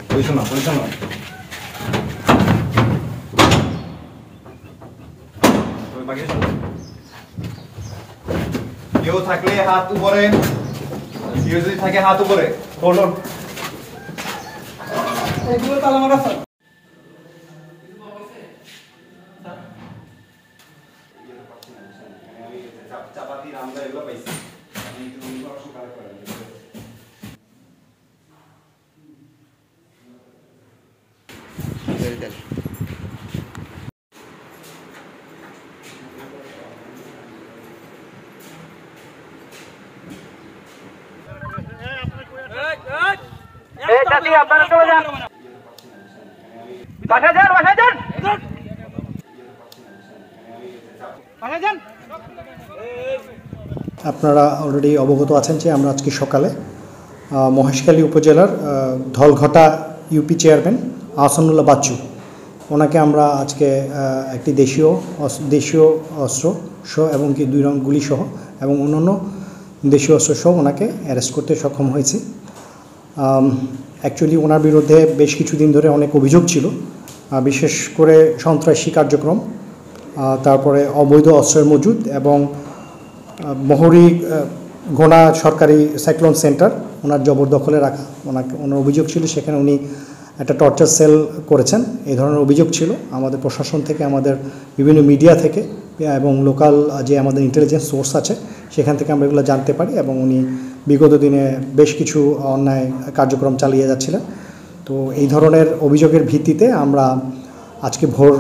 Position না কেউ থাকলে হাত উপরে, কেউ যদি থাকে হাত উপরে। Hold on. এগুলো তালা মারা স্যার। চাপাতি রামদা এগুলো পাইছি। আমি একটু ইনফরমেশন কালেক্ট করে নিই। আপনারা অলরেডি অবগত আছেন যে আমরা আজকে সকালে মহেশখালী উপজেলার ধলঘটা ইউপি চেয়ারম্যান আহসানুল্লাহ বাচ্চু, ওনাকে আমরা আজকে একটি দেশীয় অস্ত্র সহ এবং কি 2 রাউন্ড গুলি সহ এবং অন্যান্য দেশীয় অস্ত্র সহ ওনাকে অ্যারেস্ট করতে সক্ষম হয়েছি। অ্যাকচুয়ালি ওনার বিরুদ্ধে বেশ কিছুদিন ধরে অনেক অভিযোগ ছিল, বিশেষ করে সন্ত্রাসী কার্যক্রম, তারপরে অবৈধ অস্ত্রের মজুদ এবং মহরী ঘোনা সরকারি সাইক্লোন সেন্টার ওনার জবরদখলে রাখা। ওনার অভিযোগ ছিল সেখানে উনি একটা টর্চার সেল করেছেন, এই ধরনের অভিযোগ ছিল। আমাদের প্রশাসন থেকে, আমাদের বিভিন্ন মিডিয়া থেকে এবং লোকাল যে আমাদের ইন্টেলিজেন্স সোর্স আছে সেখান থেকে আমরা এগুলো জানতে পারি এবং উনি বিগত দিনে বেশ কিছু অন্যায় কার্যক্রম চালিয়ে যাচ্ছিলেন। তো এই ধরনের অভিযোগের ভিত্তিতে আমরা আজকে ভোর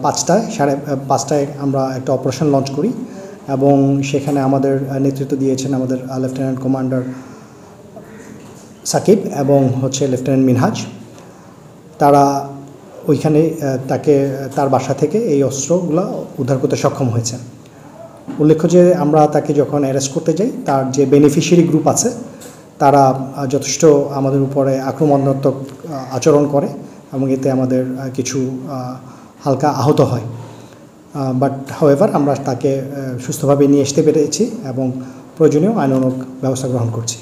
5টায় আমরা একটা অপারেশন লঞ্চ করি এবং সেখানে আমাদের নেতৃত্ব দিয়েছেন আমাদের লেফটেন্যান্ট কমান্ডার সাকিব এবং লেফটেন্যান্ট মিনহাজ। তারা ওইখানে তার বাসা থেকে এই অস্ত্রগুলো উদ্ধার করতে সক্ষম হয়েছে। উল্লেখ্য যে আমরা তাকে যখন অ্যারেস্ট করতে যাই, তার যে বেনিফিশিয়ারি গ্রুপ আছে তারা যথেষ্ট আমাদের উপরে আক্রমণাত্মক আচরণ করে এবং এতে আমাদের কিছু হালকা আহত হয়। বাট হাউএভার আমরা তাকে সুস্থভাবে নিয়ে আসতে পেরেছি এবং প্রয়োজনীয় আইনানুগ ব্যবস্থা গ্রহণ করছি।